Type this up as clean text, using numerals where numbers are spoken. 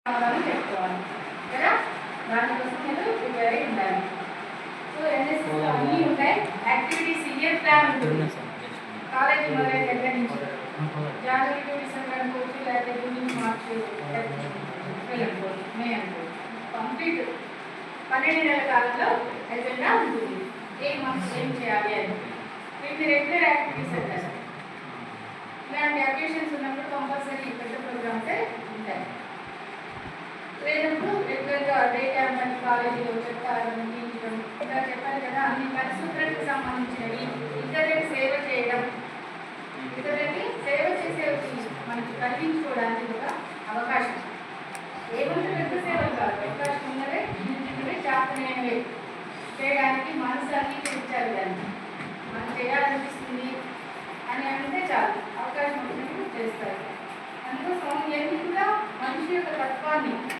కావాలని చెప్పుకోవాలి కదా. దానికోసం మీరు ప్రిపేర్ అయి ఉండాలి. సో ఎన్ఎస్ఎస్ అన్నీ ఉంటాయి. యాక్టివిటీస్ ఇయర్ ప్లాన్ ఉంటుంది కాలేజీ మొదలైన దగ్గర నుంచి. జనవరి టు డిసెంబర్ అనుకోవచ్చు, లేకపోతే జూన్ నుంచి మార్చి ఏప్రిల్ అనుకోవచ్చు, మే అనుకోవచ్చు. కంప్లీట్ 12 నెలల కాలంలో ఎజెండా ఉంటుంది. ఏ మంత్ ఏం చేయాలి అని వీటిని రెగ్యులర్ యాక్టివిటీస్ అంటారు. ఇలాంటి అకేషన్స్ ఉన్నప్పుడు కంపల్సరీ పెద్ద ప్రోగ్రామ్సే ఉంటాయి. లేనప్పుడు రెగ్యులర్గా డే క్యాంప్ అని కాలేజీలో చెప్తారు, తీయించడం, ఇలా చెప్పాలి కదా. అన్ని పరిశుభ్రతకు సంబంధించినవి, ఇతరులకి సేవ చేయడం, ఇతరులకి సేవ చేసే మనకి కలిగించుకోవడానికి ఒక అవకాశం. ఏమంటే పెద్ద సేవలు కాదు, అవకాశం ఉన్నదే చేతనైనవే చేయడానికి మనసు అంగీకరించాలి. దాన్ని మనం చేయాలనిపిస్తుంది అని అంటే చాలు, అవకాశం వచ్చినప్పుడు చేస్తారు. అందుకోసం ఎన్ని కూడా మనిషి యొక్క తత్వాన్ని